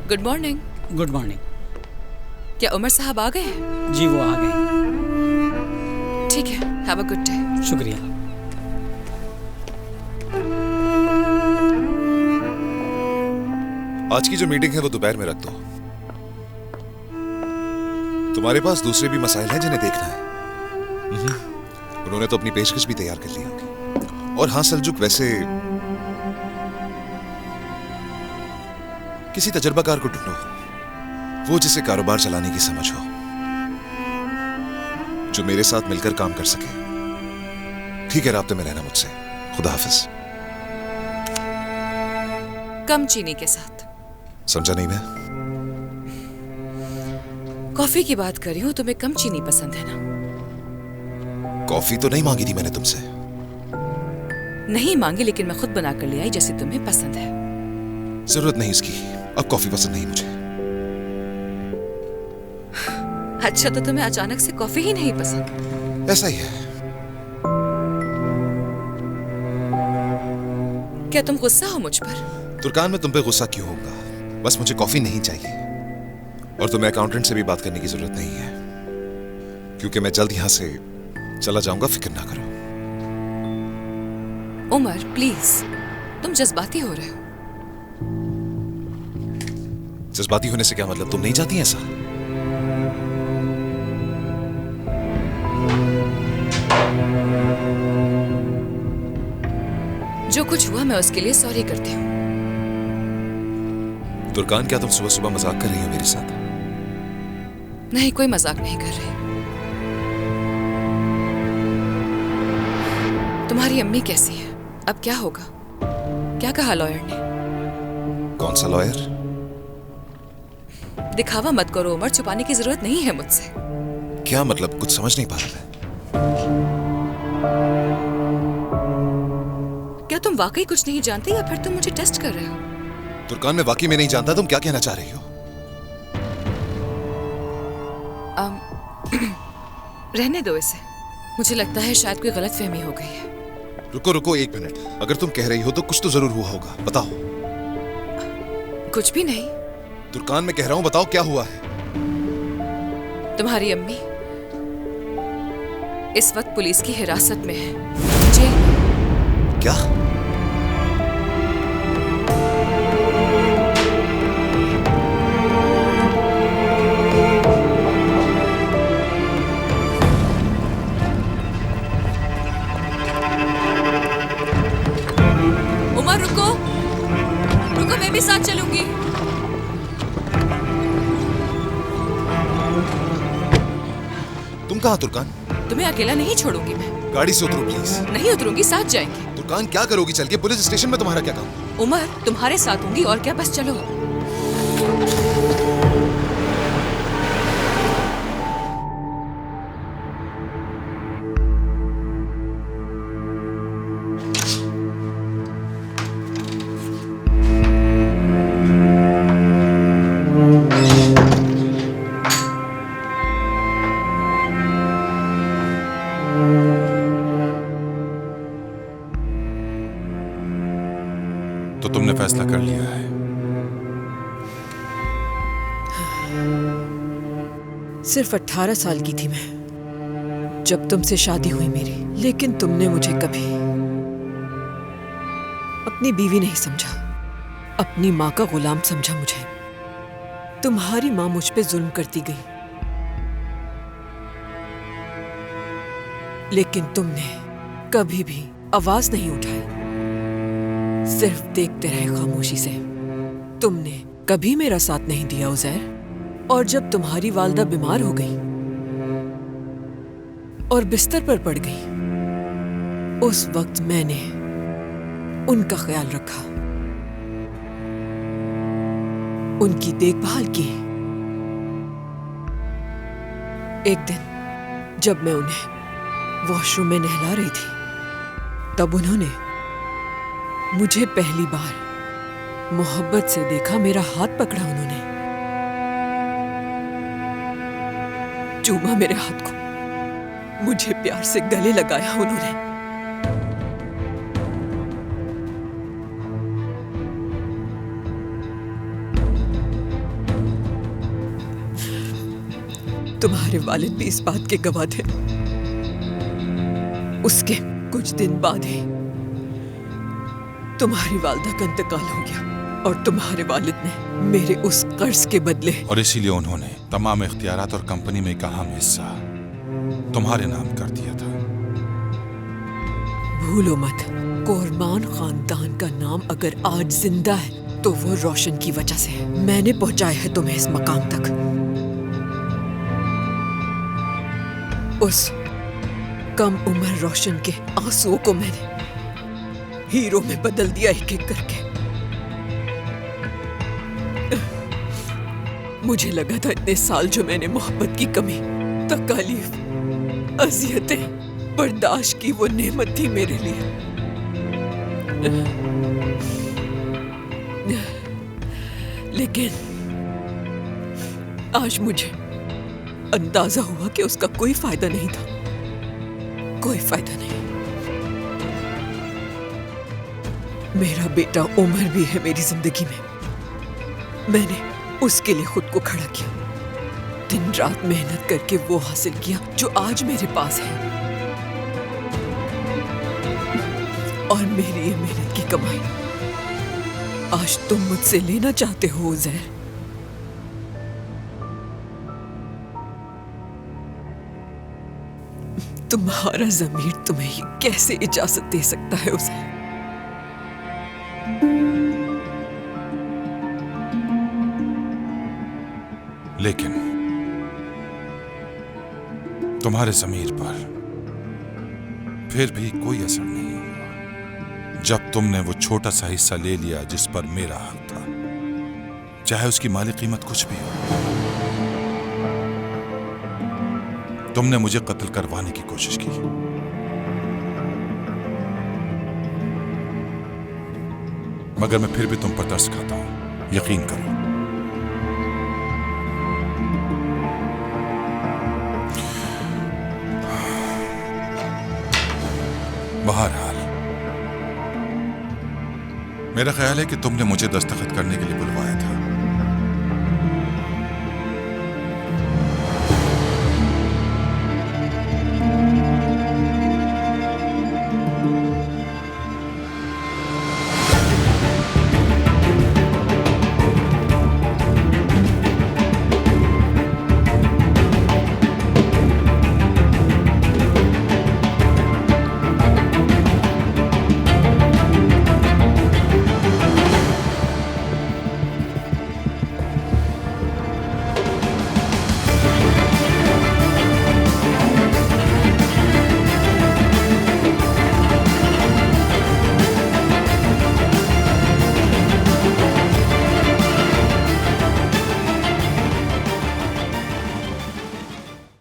Good morning. Good morning. क्या उमर साहब आ गए? जी वो आ गए। ठीक है, हैव अ गुड डे। शुक्रिया। आज की जो मीटिंग है वो दोपहर में रख दो। तुम्हारे पास दूसरे भी मसाइल हैं जिन्हें देखना है। उन्होंने तो अपनी पेशकश भी तैयार कर ली होगी। और हाँ सल्जुक, वैसे किसी तजर्बाकार को ढूंढो, वो जिसे कारोबार चलाने की समझ हो, जो मेरे साथ मिलकर काम कर सके। ठीक है, राब्ते में रहना मुझसे। खुदा हाफिज। कम चीनी के साथ। समझा नहीं मैं? कॉफी की बात कर रही हूँ, तुम्हें कम चीनी पसंद है ना? कॉफी तो नहीं मांगी थी मैंने तुमसे। नहीं मांगी, लेकिन मैं खुद बना कर ले आई जैसे तुम्हें पसंद है। जरूरत नहीं इसकी, अब कॉफी पसंद नहीं मुझे। अच्छा, तो तुम्हें अचानक से कॉफी ही नहीं पसंद? ऐसा ही है। क्या तुम गुस्सा हो मुझ पर? तुर्कान में तुम पे गुस्सा क्यों होगा? बस मुझे कॉफी नहीं चाहिए। और तुम्हें अकाउंटेंट से भी बात करने की जरूरत नहीं है, क्योंकि मैं जल्द यहां से चला जाऊंगा। फिक्र ना करो। उमर प्लीज, तुम जज्बाती हो रहे हो। जज्बाती होने से क्या मतलब? तुम नहीं चाहती ऐसा? जो कुछ हुआ मैं उसके लिए सॉरी करती हूँ। तुर्कान, क्या तुम सुबह सुबह मजाक कर रही हो मेरे साथ? नहीं, कोई मजाक नहीं कर रही। तुम्हारी अम्मी कैसी है? अब क्या होगा? क्या कहा लॉयर ने? कौन सा लॉयर? दिखावा मत करो उमर, छुपाने की जरूरत नहीं है मुझसे। क्या मतलब? कुछ समझ नहीं पा रहा मैं। क्या तुम वाकई कुछ नहीं जानते या फिर तुम मुझे टेस्ट कर रहे हो? तुर्कान, मैं वाकई में नहीं जानता। तुम क्या कहना चाह रही हो? रहने दो इसे। मुझे लगता है शायद कोई गलतफहमी हो गई है। रुको रुको, एक मिनट। अगर तुम कह रही हो तो कुछ तो जरूर हुआ होगा। बताओ। कुछ भी नहीं। तुर्कान, मैं कह रहा हूं, बताओ क्या हुआ है। तुम्हारी अम्मी इस वक्त पुलिस की हिरासत में है, जेल में। क्या? उमर रुको, रुको, मैं भी साथ चलूंगी। तुम कहां तुर्कान? तुम्हें अकेला नहीं छोड़ूंगी मैं। गाड़ी से उतरो प्लीज। नहीं उतरूंगी, साथ जाएंगे। तुर्कान, क्या करोगी चल के? पुलिस स्टेशन में तुम्हारा क्या काम? उमर तुम्हारे साथ होंगी और क्या, बस चलो। तो तुमने फैसला कर लिया है? सिर्फ 18 साल की थी मैं जब तुमसे शादी हुई मेरी, लेकिन तुमने मुझे कभी अपनी बीवी नहीं समझा, अपनी माँ का गुलाम समझा मुझे। तुम्हारी माँ मुझ पे जुल्म करती गई, लेकिन तुमने कभी भी आवाज नहीं उठाई, सिर्फ देखते रहे खामोशी से। तुमने कभी मेरा साथ नहीं दिया उज़ैर। और जब तुम्हारी वालदा बीमार हो गई और बिस्तर पर पड़ गई, उस वक्त मैंने उनका ख्याल रखा, उनकी देखभाल की। एक दिन जब मैं उन्हें वॉशरूम में नहला रही थी, तब उन्होंने मुझे पहली बार मोहब्बत से देखा। मेरा हाथ पकड़ा उन्होंने, चूमा मेरे हाथ को, मुझे प्यार से गले लगाया उन्होंने। तुम्हारे वालिद भी इस बात के गवाह थे। उसके कुछ दिन बाद ही तुम्हारी वालिदा का इंतकाल हो गया और तुम्हारे वालिद ने मेरे उस कर्ज के बदले, और इसीलिए उन्होंने तमाम इख्तियारात और कंपनी में का अहम हिस्सा तुम्हारे नाम कर दिया था। भूलो मत, कोरमान खानदान का नाम अगर आज जिंदा है तो वो रोशन की वजह से है। मैंने पहुंचाया है तुम्हें इस मकाम तक। उस कम उम्र रोशन के आंसुओं को मैंने हीरो में बदल दिया, एक एक करके। मुझे लगा था इतने साल जो मैंने मोहब्बत की कमी, तकलीफ, अजियतें बर्दाश्त की, वो नेमत थी मेरे लिए। लेकिन आज मुझे अंदाजा हुआ कि उसका कोई फायदा नहीं था, कोई फायदा नहीं। मेरा बेटा उमर भी है मेरी जिंदगी में। मैंने उसके लिए खुद को खड़ा किया, दिन रात मेहनत करके वो हासिल किया जो आज मेरे पास है। और मेरी ये मेहनत की कमाई आज तुम मुझसे लेना चाहते हो उज़ैर। तुम्हारा ज़मीर तुम्हें ये कैसे इजाजत दे सकता है उज़ैर? लेकिन तुम्हारे ज़मीर पर फिर भी कोई असर नहीं हुआ जब तुमने वो छोटा सा हिस्सा ले लिया जिस पर मेरा हक था, चाहे उसकी माली कीमत कुछ भी हो। तुमने मुझे कत्ल करवाने की कोशिश की, मगर मैं फिर भी तुम पर तरस खाता हूं, यकीन करो। बहरहाल, मेरा ख्याल है कि तुमने मुझे दस्तखत करने के लिए बुलवाया